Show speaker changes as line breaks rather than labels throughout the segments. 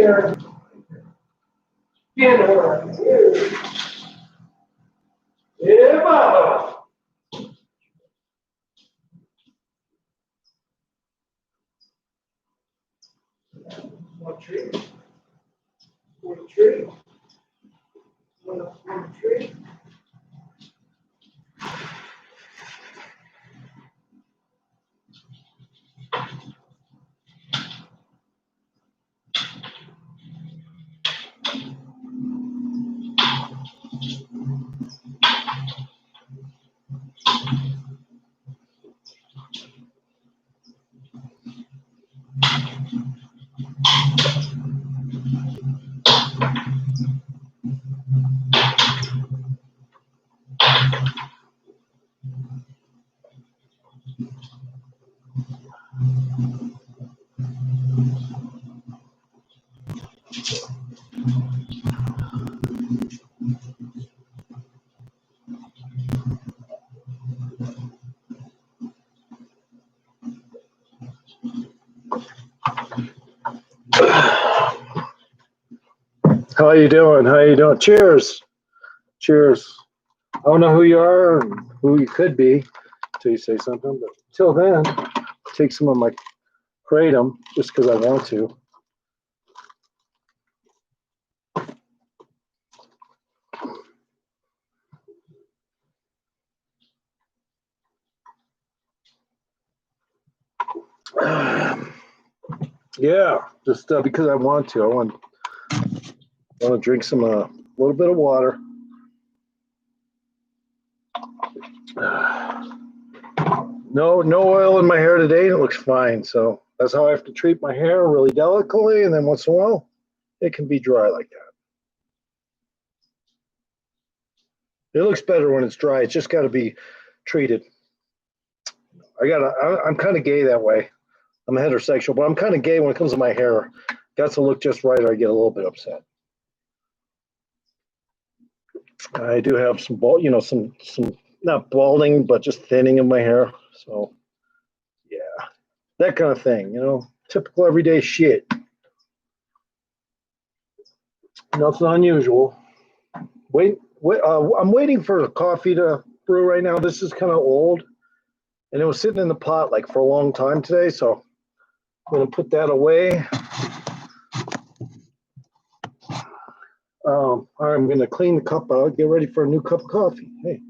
here. Get her here. Yeah, Baba. One tree. One tree. One tree. How you doing? How you doing? Cheers. Cheers. I don't know who you are and who you could be until you say something, but until then, take some of my kratom just because I want to. Yeah, just because I want to. I want to drink some little bit of water. No oil in my hair today. It looks fine. So that's how I have to treat my hair, really delicately, and then once in a while, it can be dry like that. It looks better when it's dry. It's just got to be treated. I'm kind of gay that way. I'm heterosexual, but I'm kind of gay when it comes to my hair. Got to look just right, or I get a little bit upset. I do have some some not balding, but just thinning of my hair. So, yeah, that kind of thing. Typical everyday shit. Nothing unusual. I'm waiting for coffee to brew right now. This is kind of old, and it was sitting in the pot like for a long time today. So I'm gonna put that away. All right, I'm gonna clean the cup out. Get ready for a new cup of coffee. Hey.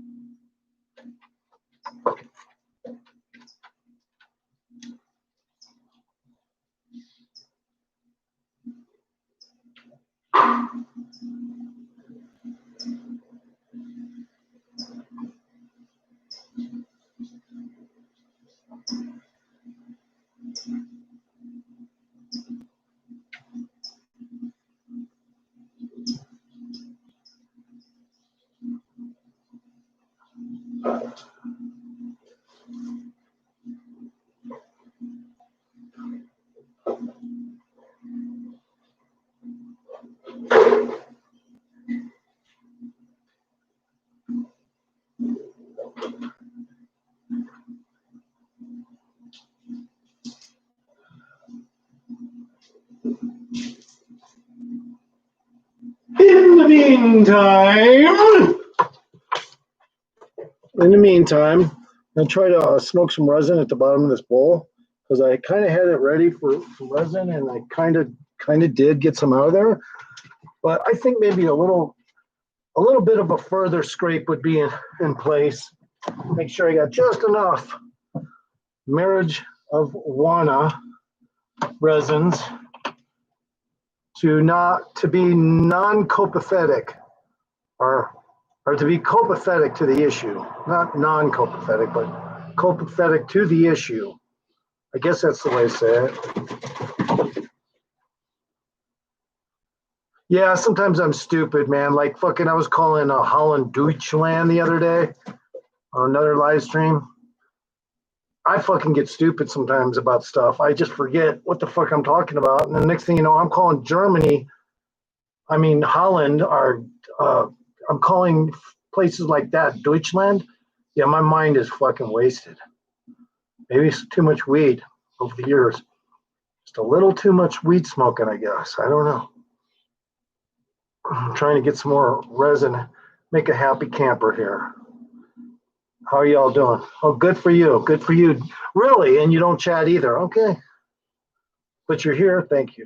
In the meantime, I'm gonna try to smoke some resin at the bottom of this bowl because I kind of had it ready for some resin, and I kind of did get some out of there. But I think maybe a little bit of a further scrape would be in place. Make sure I got just enough marriage of Wana resins to be non-copacetic or to be copacetic to the issue, not non-copacetic, but copacetic to the issue. I guess that's the way to say it. Yeah, sometimes I'm stupid, man. Like fucking, I was calling Holland Deutschland the other day on another live stream. I fucking get stupid sometimes about stuff. I just forget what the fuck I'm talking about. And the next thing you know, I'm calling Holland, or I'm calling places like that Deutschland. Yeah, my mind is fucking wasted. Maybe it's too much weed over the years. Just Just a little too much weed smoking, I guess. I don't know. I'm trying to get some more resin, make a happy camper here. How are y'all doing? Oh, good for you. Good for you. Really? And you don't chat either. Okay. But you're here. Thank you.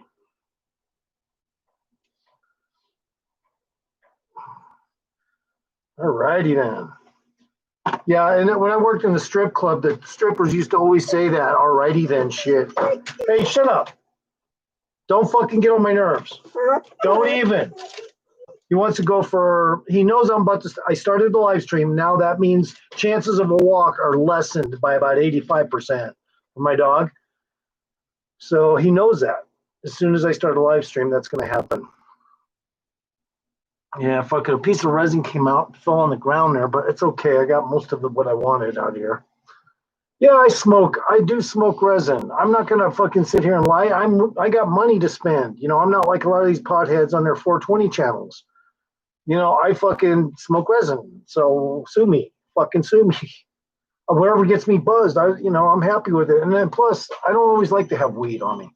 All righty then. Yeah, and when I worked in the strip club, the strippers used to always say that, all righty then shit. Hey, shut up. Don't fucking get on my nerves. Don't even. He wants to go for, he knows I'm about to, I started the live stream. Now that means chances of a walk are lessened by about 85% for my dog. So he knows that. As soon as I start a live stream, that's going to happen. Yeah, fucking a piece of resin came out, fell on the ground there, but it's okay. I got most of what I wanted out here. Yeah, I smoke. I do smoke resin. I'm not going to fucking sit here and lie. I got money to spend. You know, I'm not like a lot of these potheads on their 420 channels. You know, I fucking smoke resin. So sue me. Fucking sue me. Whatever gets me buzzed, I'm happy with it. And then plus, I don't always like to have weed on me.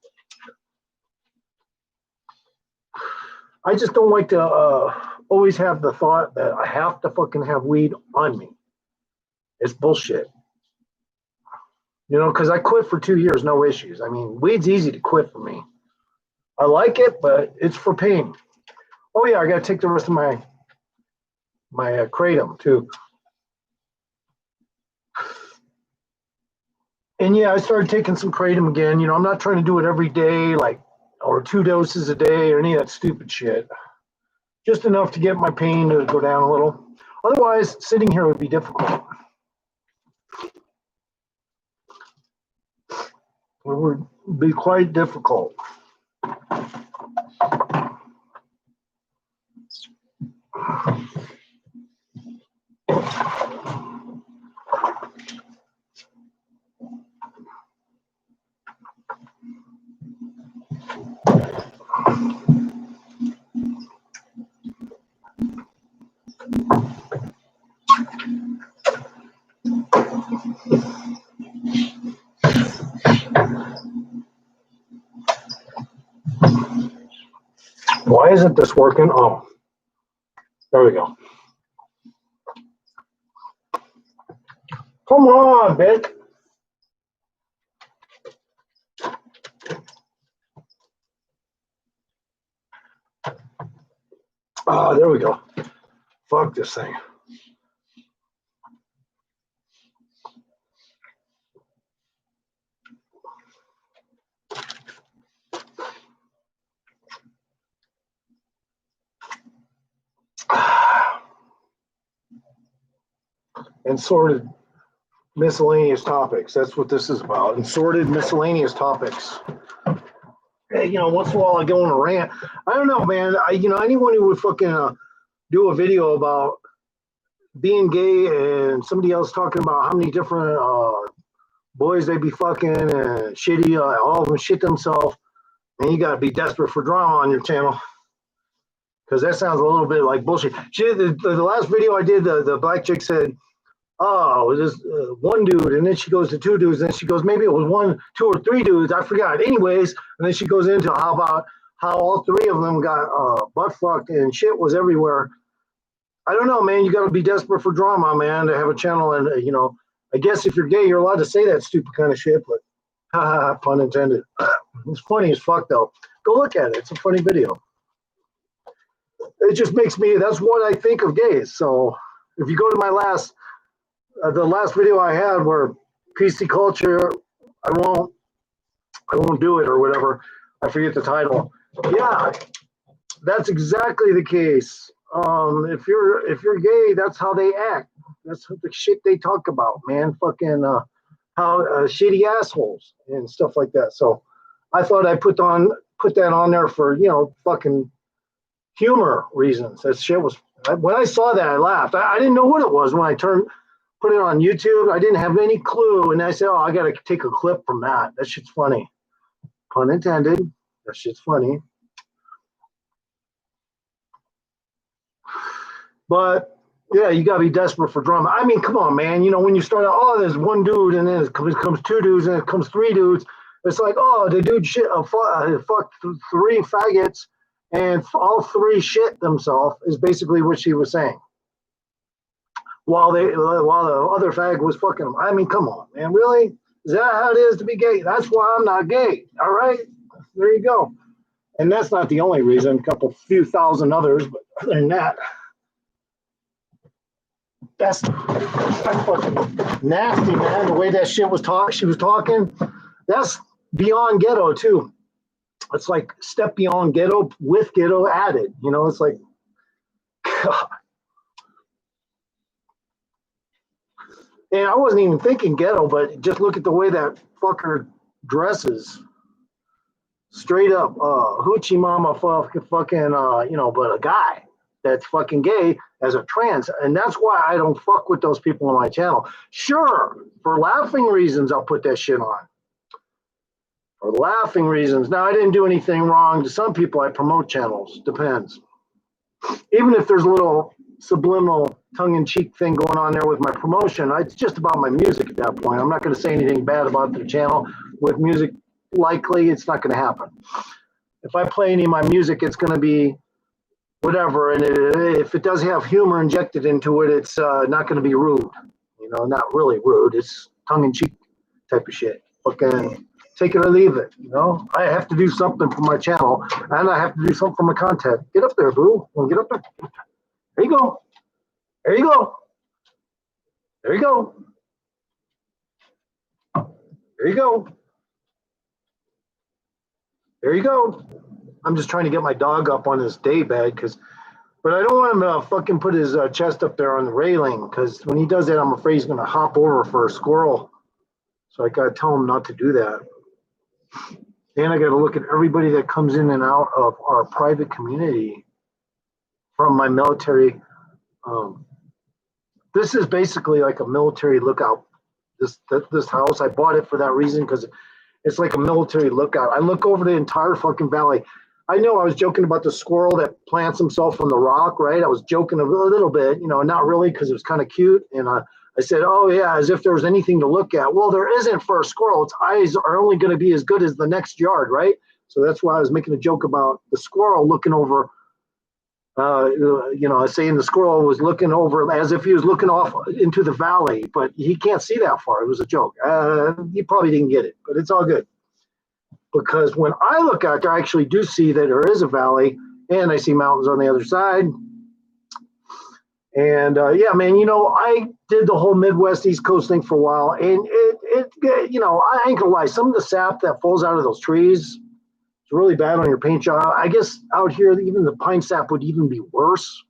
I just don't like to always have the thought that I have to fucking have weed on me. It's bullshit. You know, because I quit for 2 years, no issues. I mean, weed's easy to quit for me. I like it, but it's for pain. Oh yeah, I got to take the rest of my kratom too. And yeah, I started taking some kratom again. You know, I'm not trying to do it every day, or 2 doses a day or any of that stupid shit. Just enough to get my pain to go down a little. Otherwise, sitting here would be difficult. It would be quite difficult. Why isn't this working? Oh, there we go. Come on, bitch. Oh, there we go. Fuck this thing. And sorted miscellaneous topics. That's what this is about. And sorted miscellaneous topics. Hey, once in a while I go on a rant. I don't know, man. Anyone who would fucking do a video about being gay and somebody else talking about how many different boys they be fucking and shitty, all of them shit themselves, and you gotta be desperate for drama on your channel. Because that sounds a little bit like bullshit. The last video I did, the black chick said, oh, it was one dude, and then she goes to 2 dudes, and then she goes, maybe it was 1, 2, or 3 dudes, I forgot. Anyways, and then she goes into how all 3 of them got butt fucked and shit was everywhere. I don't know, man. You got to be desperate for drama, man, to have a channel. And, I guess if you're gay, you're allowed to say that stupid kind of shit, but pun intended. It's funny as fuck, though. Go look at it. It's a funny video. It just makes me, that's what I think of gays. So if you go to my the last video I had where PC culture, I won't do it or whatever. I forget the title. Yeah, that's exactly the case. If you're gay, that's how they act. That's the shit they talk about, man. Fucking how shitty assholes and stuff like that. So I thought I'd put that on there for fucking humor reasons. That shit was, when I saw that I laughed. I didn't know what it was when I put it on YouTube. I didn't have any clue, and I said, oh, I gotta take a clip from that. That shit's funny. Pun intended. That shit's funny. But yeah, you gotta be desperate for drama. I mean, come on, man. When you start out, oh, there's 1 dude, and then it comes 2 dudes, and it comes 3 dudes, It's like, oh, the dude fucked 3 faggots and all 3 shit themselves is basically what she was saying. While the other fag was fucking them. I mean, come on, man, really? Is that how it is to be gay? That's why I'm not gay. All right, there you go. And that's not the only reason. A few thousand others, but other than that, that's fucking nasty, man. The way that shit was she was talking, that's beyond ghetto too. It's like step beyond ghetto with ghetto added. You know, it's like, God. And I wasn't even thinking ghetto, but just look at the way that fucker dresses. Straight up, hoochie mama fucking, but a guy that's fucking gay as a trans. And that's why I don't fuck with those people on my channel. Sure, for laughing reasons, I'll put that shit on. For laughing reasons. Now, I didn't do anything wrong. To some people, I promote channels. Depends. Even if there's a little subliminal tongue-in-cheek thing going on there with my promotion, it's just about my music at that point. I'm not going to say anything bad about their channel. With music, likely it's not going to happen. If I play any of my music, it's going to be whatever, and if it does have humor injected into it, it's not going to be rude. You know, not really rude. It's tongue-in-cheek type of shit. Fucking take it or leave it. You know, I have to do something for my channel, and I have to do something for my content. Get up there, boo. Get up there. There you go. There you go. There you go. There you go. There you go. I'm just trying to get my dog up on his day bed, but I don't want him to fucking put his chest up there on the railing, because when he does that, I'm afraid he's going to hop over for a squirrel. So I got to tell him not to do that. And I got to look at everybody that comes in and out of our private community from my military. This is basically like a military lookout. This house, I bought it for that reason, because it's like a military lookout. I look over the entire fucking valley. I know I was joking about the squirrel that plants himself on the rock, right? I was joking a little bit, not really, because it was kind of cute. And I said, oh, yeah, as if there was anything to look at. Well, there isn't for a squirrel. Its eyes are only going to be as good as the next yard, right? So that's why I was making a joke about the squirrel looking over, saying the squirrel was looking over as if he was looking off into the valley, but he can't see that far. It was a joke. You probably didn't get it, but it's all good. Because when I look out there, I actually do see that there is a valley, and I see mountains on the other side. And yeah, man, I did the whole Midwest East Coast thing for a while, and I ain't gonna lie, some of the sap that falls out of those trees is really bad on your paint job. I guess out here, even the pine sap would even be worse.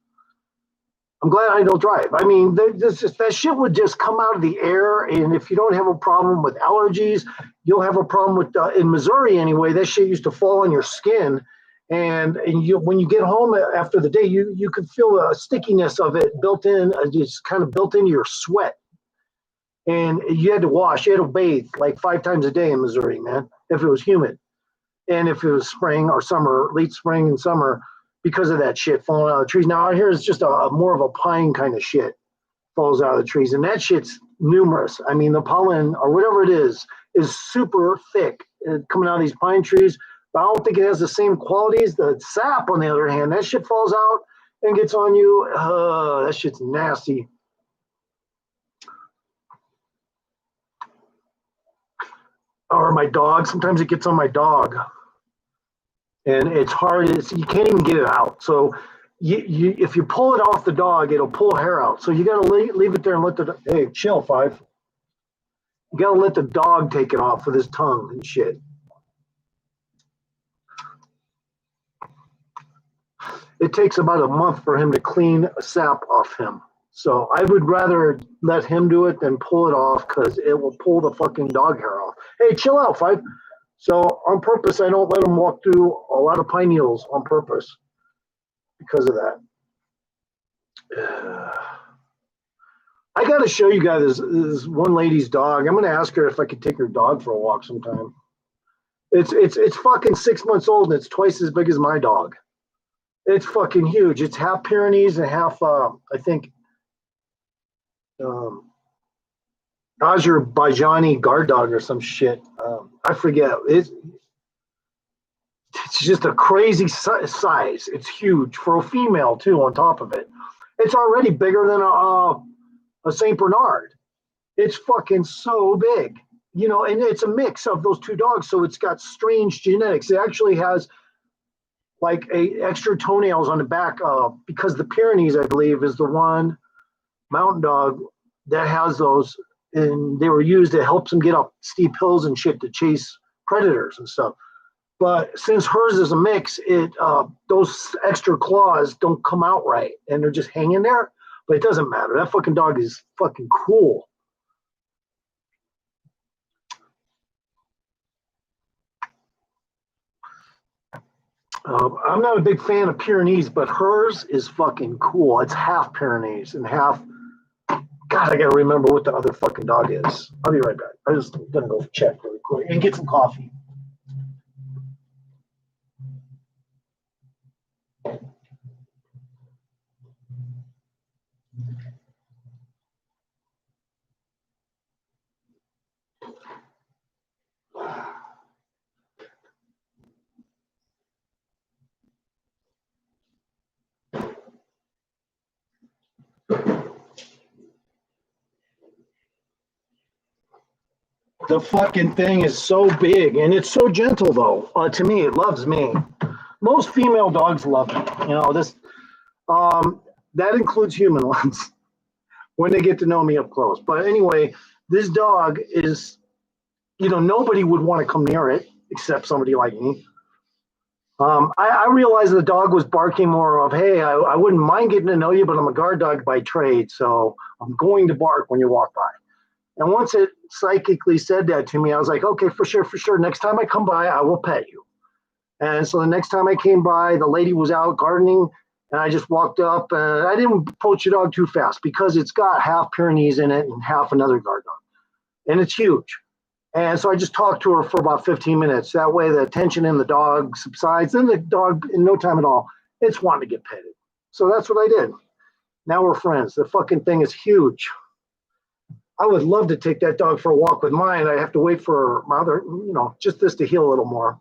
I'm glad I don't drive. I mean, that shit would just come out of the air, and if you don't have a problem with allergies, you'll have a problem with, in Missouri anyway, that shit used to fall on your skin, and when you get home after the day, you could feel the stickiness of it built in, just kind of built into your sweat, and you had to wash, you had to bathe like 5 times a day in Missouri, man, if it was humid, and if it was spring or summer, late spring and summer, because of that shit falling out of the trees. Now out here it's just a more of a pine kind of shit falls out of the trees, and that shit's numerous. I mean, the pollen or whatever it is super thick coming out of these pine trees, but I don't think it has the same qualities. The sap, on the other hand, that shit falls out and gets on you. That shit's nasty. Or my dog, sometimes it gets on my dog. And it's hard. You can't even get it out. So if you pull it off the dog, it'll pull hair out. So you got to leave it there and hey, chill, 5. You got to let the dog take it off with his tongue and shit. It takes about a month for him to clean sap off him. So I would rather let him do it than pull it off, because it will pull the fucking dog hair off. Hey, chill out, 5. So on purpose, I don't let them walk through a lot of pine needles on purpose because of that. I got to show you guys this one lady's dog. I'm going to ask her if I could take her dog for a walk sometime. It's fucking 6 months old, and it's twice as big as my dog. It's fucking huge. It's half Pyrenees and half, I think, Azerbaijan guard dog or some shit. I forget. It's just a crazy size. It's huge for a female too. On top of it, it's already bigger than a Saint Bernard. It's fucking so big, you know, and it's a mix of those two dogs. So it's got strange genetics. It actually has like extra toenails on the back because the Pyrenees, I believe, is the one mountain dog that has those, and they were used to help them get up steep hills and shit to chase predators and stuff. But since hers is a mix, those extra claws don't come out right, and they're just hanging there. But it doesn't matter. That fucking dog is fucking cool. I'm not a big fan of Pyrenees, but hers is fucking cool. It's half Pyrenees and half. God, I gotta remember what the other fucking dog is. I'll be right back. I just gonna go check really quick and get some coffee. The fucking thing is so big and it's so gentle though. To me, it loves me. Most female dogs love me. You know this. That includes human ones when they get to know me up close. But anyway, this dog is, you know, nobody would want to come near it except somebody like me. I realized the dog was barking more of, hey, I wouldn't mind getting to know you, but I'm a guard dog by trade, so I'm going to bark when you walk by. And once it psychically said that to me, I was like, okay, for sure, for sure. Next time I come by, I will pet you. And so the next time I came by, the lady was out gardening, and I just walked up, and I didn't approach the dog too fast because it's got half Pyrenees in it and half another guard dog. And it's huge. And so I just talked to her for about 15 minutes. That way the tension in the dog subsides. Then the dog, in no time at all, it's wanting to get petted. So that's what I did. Now we're friends. The fucking thing is huge. I would love to take that dog for a walk with mine. I have to wait for my other, you know, just this to heal a little more.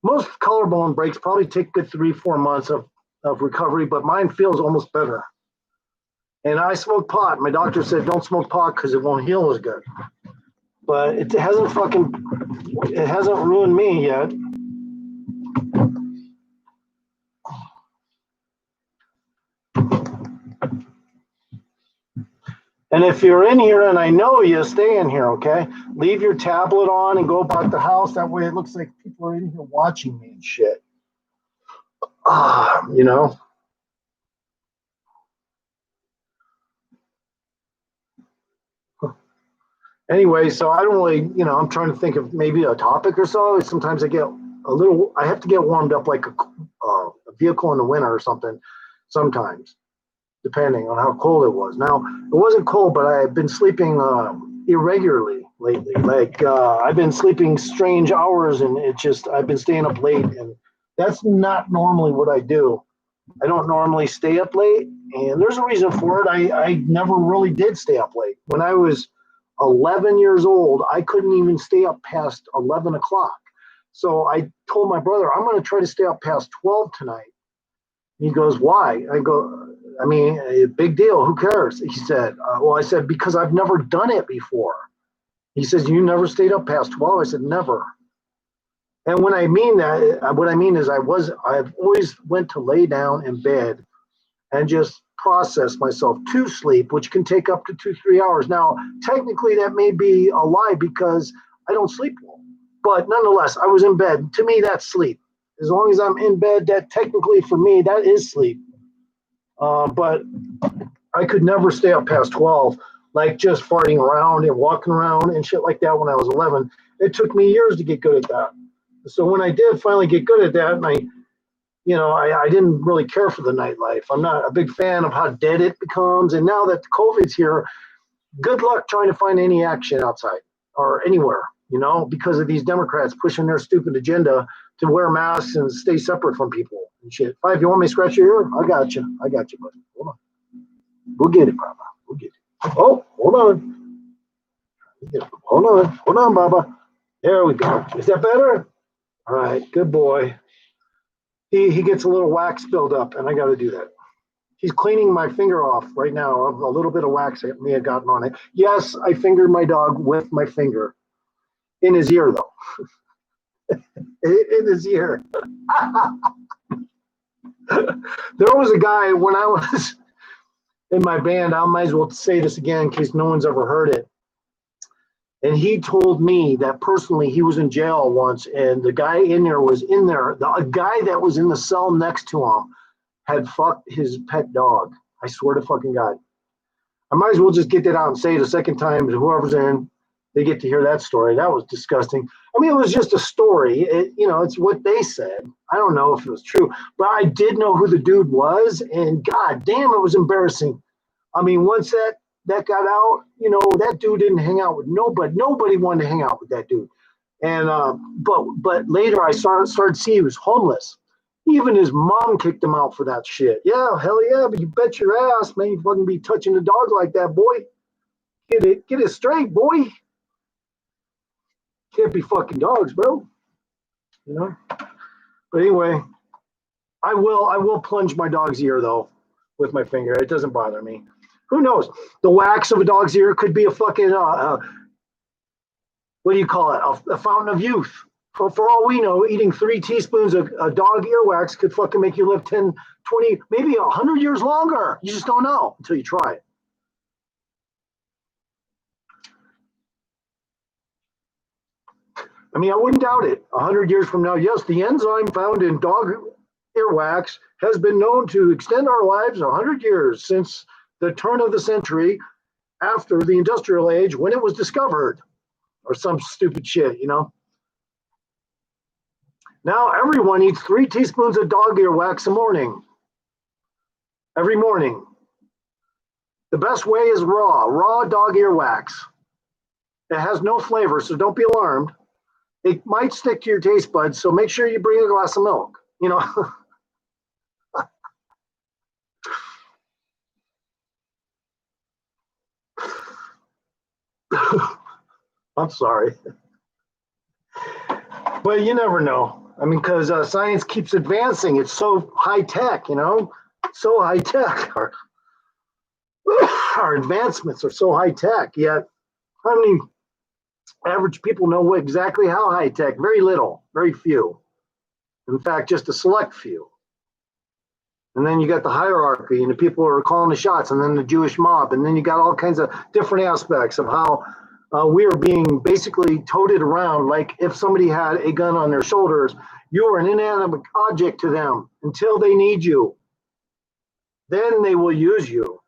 Most collarbone breaks probably take good 3-4 months of recovery, but mine feels almost better. And I smoke pot. My doctor said don't smoke pot because it won't heal as good. But it hasn't ruined me yet. And if you're in here and I know you, stay in here, okay? Leave your tablet on and go about the house. That way it looks like people are in here watching me and shit. You know? Anyway, so I don't really, you know, I'm trying to think of maybe a topic or so. Sometimes I have to get warmed up like a vehicle in the winter or something sometimes, depending on how cold it was. Now, it wasn't cold, but I've been sleeping irregularly lately. Like I've been sleeping strange hours, and I've been staying up late, and that's not normally what I do. I don't normally stay up late, and there's a reason for it. I never really did stay up late. When I was 11 years old, I couldn't even stay up past 11 o'clock. So I told my brother, I'm going to try to stay up past 12 tonight. He goes, why? I go, I mean, a big deal. Who cares? He said, well, I said, because I've never done it before. He says, you never stayed up past 12? I said, never. And when I mean that, what I mean is I've always went to lay down in bed and just process myself to sleep, which can take up to 2-3 hours. Now, technically that may be a lie because I don't sleep well, but nonetheless, I was in bed. To me, that's sleep. As long as I'm in bed, that technically for me, that is sleep. But I could never stay up past 12, like just farting around and walking around and shit like that when I was 11. It took me years to get good at that. So when I did finally get good at that, and I didn't really care for the nightlife. I'm not a big fan of how dead it becomes. And now that COVID's here, good luck trying to find any action outside or anywhere, you know, because of these Democrats pushing their stupid agenda to wear masks and stay separate from people and shit. If you want me to scratch your ear, I got you, buddy. Hold on. We'll get it, brother. We'll get it. Oh, hold on. Hold on, Baba. There we go. Is that better? All right, good boy. He gets a little wax build up, and I got to do that. He's cleaning my finger off right now of a little bit of wax that may have gotten on it. Yes, I fingered my dog with my finger in his ear, though. In his ear. There was a guy when I was in my band. I might as well say this again in case no one's ever heard it. And he told me that personally he was in jail once, and the guy in there was in there. A guy that was in the cell next to him had fucked his pet dog. I swear to fucking God. I might as well just get that out and say it a second time. Whoever's in, they get to hear that story. That was disgusting. I mean, it was just a story. It's what they said. I don't know if it was true, but I did know who the dude was, and god damn, it was embarrassing. I mean, once that got out, that dude didn't hang out with nobody. Nobody wanted to hang out with that dude. And but later I started to see he was homeless. Even his mom kicked him out for that shit. Yeah, hell yeah, but you bet your ass, man, you fucking be touching a dog like that, boy. Get it straight, boy. Can't be fucking dogs, bro. You know. But anyway, I will plunge my dog's ear though with my finger. It doesn't bother me. Who knows? The wax of a dog's ear could be a fucking what do you call it? A fountain of youth. For all we know, eating 3 teaspoons of dog earwax could fucking make you live 10, 20, maybe 100 years longer. You just don't know until you try it. I mean, I wouldn't doubt it. 100 years from now, yes, the enzyme found in dog earwax has been known to extend our lives 100 years since the turn of the century after the industrial age when it was discovered, or some stupid shit, Now everyone eats 3 teaspoons of dog earwax a morning. Every morning. The best way is raw dog earwax. It has no flavor, so don't be alarmed. It might stick to your taste buds, so make sure you bring a glass of milk. I'm sorry. But you never know. I mean, because science keeps advancing. It's so high tech, so high tech. Our advancements are so high tech, yet how many average people know exactly how high tech? Very little, very few. In fact, just a select few. And then you got the hierarchy and the people who are calling the shots, and then the Jewish mob, and then you got all kinds of different aspects of how we are being basically toted around like if somebody had a gun on their shoulders. You are an inanimate object to them until they need you. Then they will use you.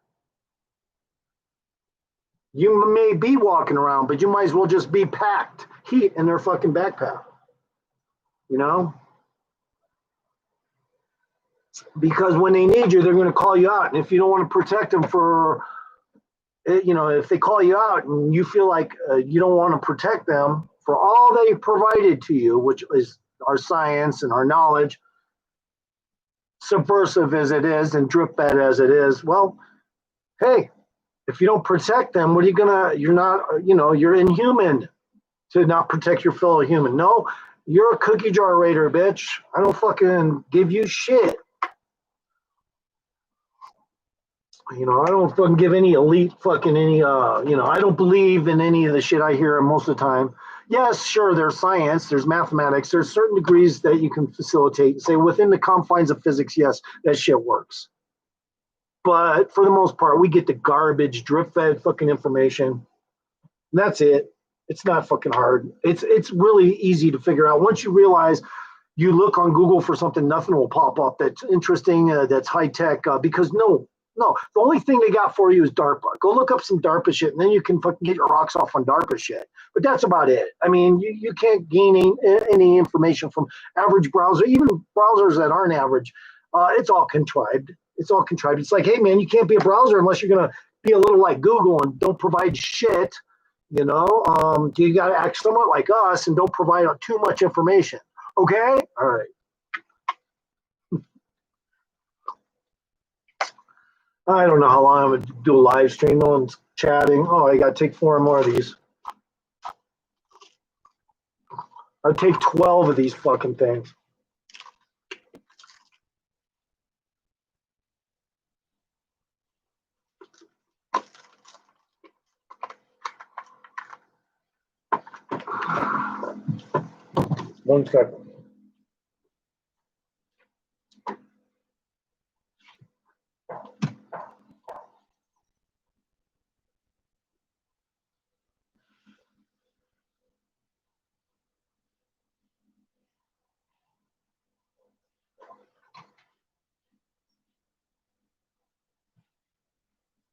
You may be walking around, but you might as well just be packed heat in their fucking backpack. Because when they need you, they're going to call you out. And if you don't want to protect them if they call you out and you feel like you don't want to protect them for all they provided to you, which is our science and our knowledge, subversive as it is and drip fed as it is, well, hey, if you don't protect them, what are you gonna? You're not, you're inhuman to not protect your fellow human. No, you're a cookie jar raider, bitch. I don't fucking give you shit. I don't fucking give any elite fucking I don't believe in any of the shit I hear most of the time. Yes, sure, there's science, there's mathematics, there's certain degrees that you can facilitate and say within the confines of physics, yes, that shit works. But for the most part, we get the garbage, drip fed fucking information. That's it. It's not fucking hard. It's really easy to figure out. Once you realize you look on Google for something, nothing will pop up that's interesting, that's high tech, because no, the only thing they got for you is DARPA. Go look up some DARPA shit, and then you can fucking get your rocks off on DARPA shit. But that's about it. I mean, you can't gain any information from average browser, even browsers that aren't average. It's all contrived. It's all contrived. It's like, hey, man, you can't be a browser unless you're going to be a little like Google and don't provide shit. You got to act somewhat like us and don't provide too much information. Okay? All right. I don't know how long I'm going to do a live stream. No one's chatting. Oh, I got to take 4 more of these. I take 12 of these fucking things. One second.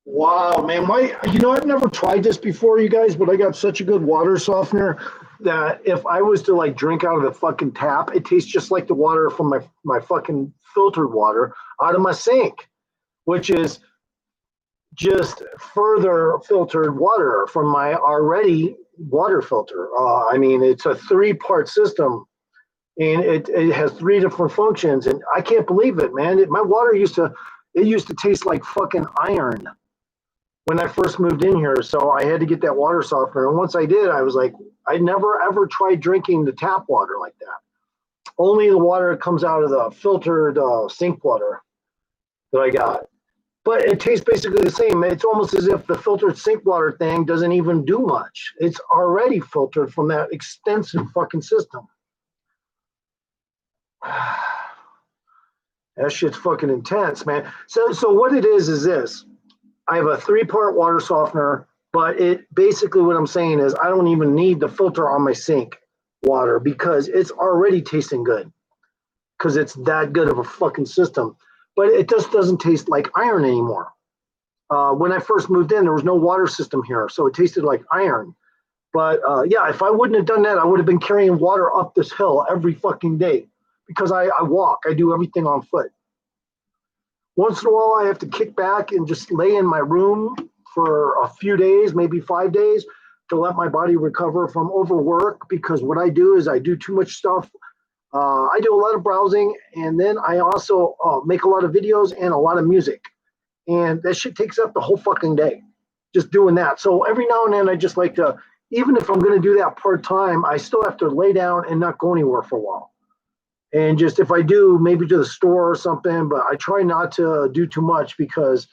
Wow, man, I've never tried this before, you guys, but I got such a good water softener that if I was to like drink out of the fucking tap, it tastes just like the water from my fucking filtered water out of my sink, which is just further filtered water from my already water filter. I mean, it's a three-part system, and it has three different functions, and I can't believe it, man. My water used to taste like fucking iron when I first moved in here. So I had to get that water softener. And once I did, I was like, I never ever tried drinking the tap water like that. Only the water that comes out of the filtered sink water that I got. But it tastes basically the same. It's almost as if the filtered sink water thing doesn't even do much. It's already filtered from that extensive fucking system. That shit's fucking intense, man. So what it is this. I have a three-part water softener, but it basically what I'm saying is I don't even need the filter on my sink water because it's already tasting good because it's that good of a fucking system. But it just doesn't taste like iron anymore. When I first moved in, there was no water system here, so it tasted like iron. But yeah, if I wouldn't have done that, I would have been carrying water up this hill every fucking day because I walk. I do everything on foot. Once in a while, I have to kick back and just lay in my room for a few days, maybe 5 days, to let my body recover from overwork. Because what I do is I do too much stuff. I do a lot of browsing, and then I also make a lot of videos and a lot of music. And that shit takes up the whole fucking day, just doing that. So every now and then, I just like to, even if I'm going to do that part time, I still have to lay down and not go anywhere for a while. And just if I do, maybe to the store or something, but I try not to do too much because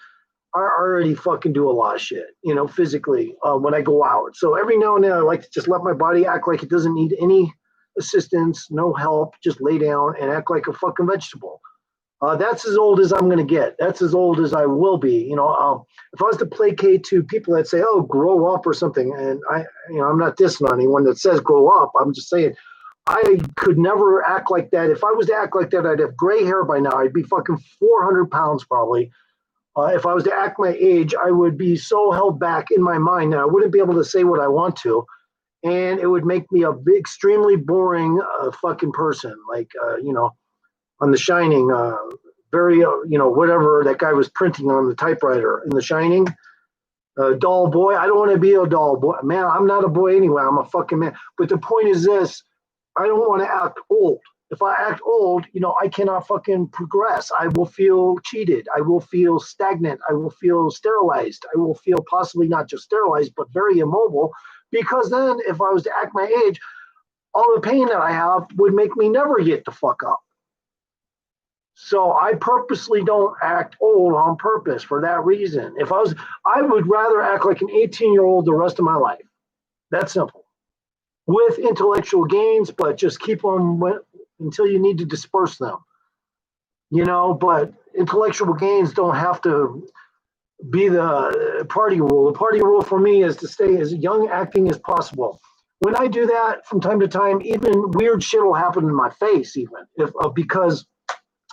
I already fucking do a lot of shit, physically when I go out. So every now and then I like to just let my body act like it doesn't need any assistance, no help, just lay down and act like a fucking vegetable. That's as old as I'm going to get. That's as old as I will be. If I was to placate to people that say, oh, grow up or something, and I'm not dissing on anyone that says grow up. I'm just saying, I could never act like that. If I was to act like that, I'd have gray hair by now. I'd be fucking 400 pounds probably. If I was to act my age, I would be so held back in my mind that I wouldn't be able to say what I want to. And it would make me a extremely boring fucking person. Like, on The Shining, very, whatever that guy was printing on the typewriter in The Shining. Doll boy. I don't want to be a doll boy. Man, I'm not a boy anyway. I'm a fucking man. But the point is this. I don't want to act old. If I act old, I cannot fucking progress. I will feel cheated. I will feel stagnant. I will feel sterilized. I will feel possibly not just sterilized, but very immobile. Because then if I was to act my age, all the pain that I have would make me never get the fuck up. So I purposely don't act old on purpose for that reason. I would rather act like an 18-year-old the rest of my life. That's simple. With intellectual gains, but just keep them until you need to disperse them. But intellectual gains don't have to be the party rule. The party rule for me is to stay as young acting as possible. When I do that from time to time, even weird shit will happen in my face, because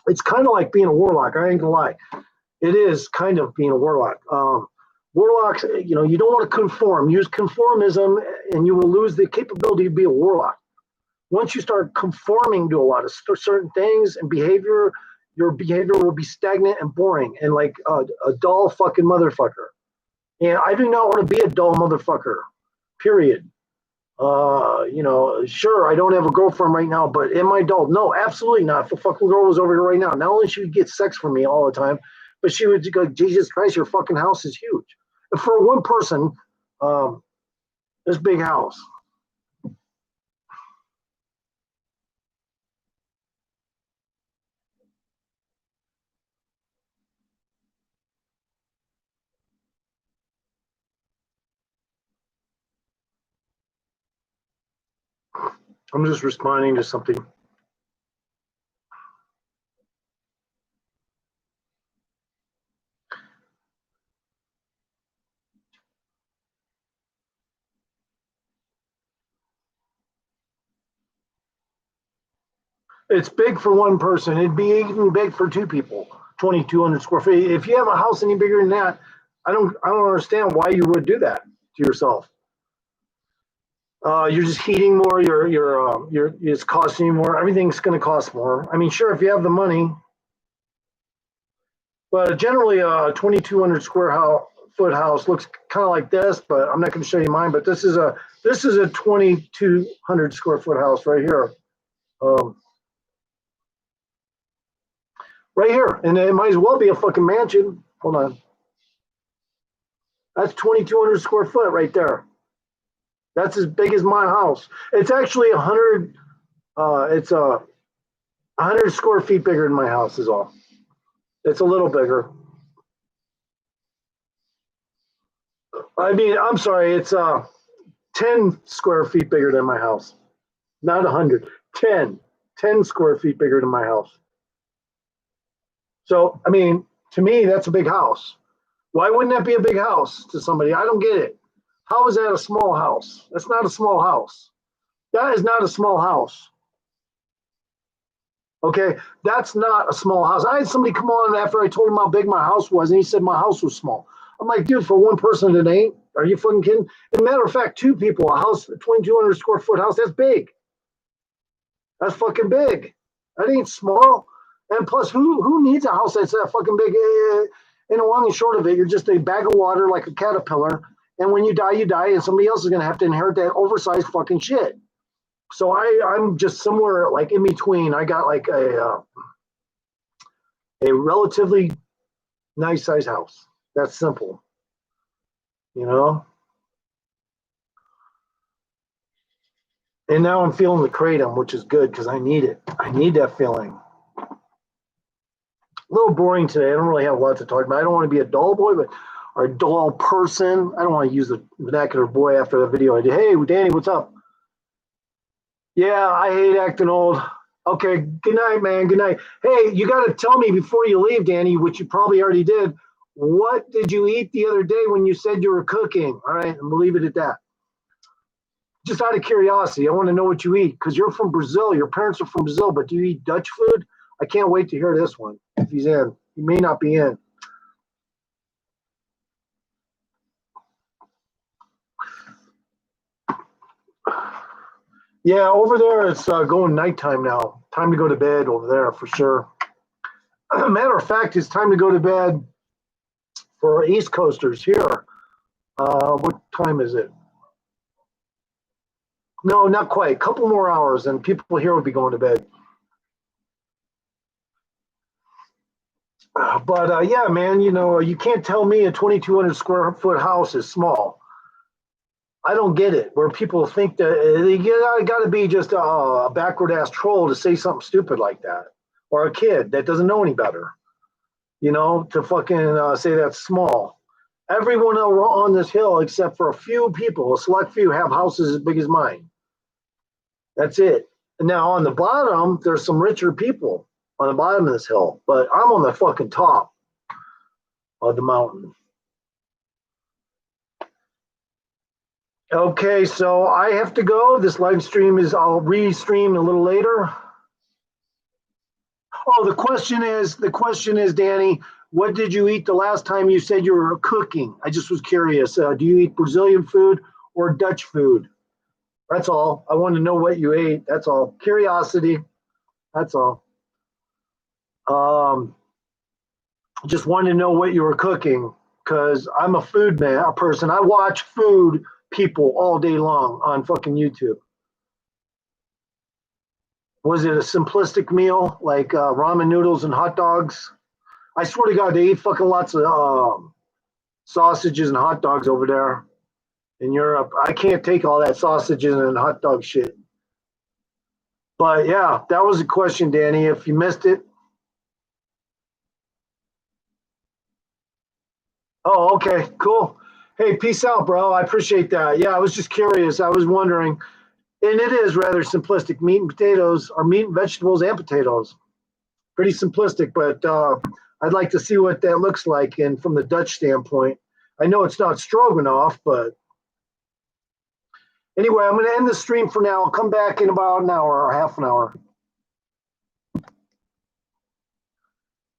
it's kind of like being a warlock. I ain't gonna lie. It is kind of being a warlock. Warlocks, you don't want to conform. Use conformism and you will lose the capability to be a warlock. Once you start conforming to a lot of certain things and behavior, your behavior will be stagnant and boring and like a dull fucking motherfucker. And I do not want to be a dull motherfucker, period. Sure, I don't have a girlfriend right now, but am I dull? No, absolutely not. If a fucking girl was over here right now, not only she would get sex from me all the time, but she would go, Jesus Christ, your fucking house is huge. And for one person, this big house. I'm just responding to something. It's big for one person. It'd be even big for two people. 2,200 square feet. If you have a house any bigger than that, I don't understand why you would do that to yourself. You're just heating more. It's costing you more. Everything's going to cost more. I mean, sure, if you have the money, but generally a 2,200 foot house looks kind of like this. But I'm not going to show you mine. But this is a 2,200 square foot house right here. Um, right here, and it might as well be a fucking mansion. Hold on, that's 2,200 square foot right there. That's as big as my house. It's actually 100. It's 100 square feet bigger than my house is all. It's a little bigger. I mean, I'm sorry. It's 10 square feet bigger than my house. Not 100. 10 square feet bigger than my house. So, I mean, to me, that's a big house. Why wouldn't that be a big house to somebody? I don't get it. How is that a small house? That's not a small house. That is not a small house. Okay, that's not a small house. I had somebody come on after I told him how big my house was, and he said my house was small. I'm like, dude, for one person, it ain't. Are you fucking kidding? As a matter of fact, two people, a house, a 2,200 square foot house, that's big. That's fucking big. That ain't small. And plus, who needs a house that's that fucking big? And the long and short of it, you're just a bag of water like a caterpillar. And when you die, and somebody else is going to have to inherit that oversized fucking shit. So I'm just somewhere like in between. I got like a relatively nice size house. That's simple, you know. And now I'm feeling the kratom, which is good because I need it. I need that feeling. A little boring today. I don't really have a lot to talk about. I don't want to be a dull boy, but or a dull person. I don't want to use the vernacular boy after the video I did. Hey, Danny, what's up? Yeah, I hate acting old. Okay, good night, man. Good night. Hey, you got to tell me before you leave, Danny, which you probably already did. What did you eat the other day when you said you were cooking? All right, and we'll leave it at that. Just out of curiosity, I want to know what you eat because you're from Brazil. Your parents are from Brazil, but do you eat Dutch food? I can't wait to hear this one. If he's in, he may not be in. Yeah, over there it's going nighttime now. Time to go to bed over there for sure. Matter of fact, it's time to go to bed for East Coasters here. What time is it? No, not quite. A couple more hours, and people here will be going to bed. But yeah, man, you can't tell me a 2,200 square foot house is small. I don't get it. Where people think that they got to be just a backward ass troll to say something stupid like that, or a kid that doesn't know any better. To fucking say that's small. Everyone on this hill, except for a few people, a select few, have houses as big as mine. That's it. And now on the bottom, there's some richer people on the bottom of this hill, but I'm on the fucking top of the mountain. Okay, so I have to go. This live stream I'll re-stream a little later. Oh, the question is, Danny, what did you eat the last time you said you were cooking? I just was curious. Do you eat Brazilian food or Dutch food? That's all. I want to know what you ate. That's all. Curiosity. That's all. Um, just wanted to know what you were cooking because I'm a food man, a person. I watch food people all day long on fucking YouTube. Was it a simplistic meal like ramen noodles and hot dogs? I swear to God, they eat fucking lots of sausages and hot dogs over there in Europe. I can't take all that sausages and hot dog shit. But yeah, that was a question, Danny. If you missed it. Oh, okay, cool. Hey, peace out, bro. I appreciate that. Yeah, I was just curious. I was wondering. And it is rather simplistic. Meat and potatoes, or meat and vegetables and potatoes. Pretty simplistic, but I'd like to see what that looks like. And from the Dutch standpoint, I know it's not stroganoff, but anyway, I'm going to end the stream for now. I'll come back in about an hour or half an hour.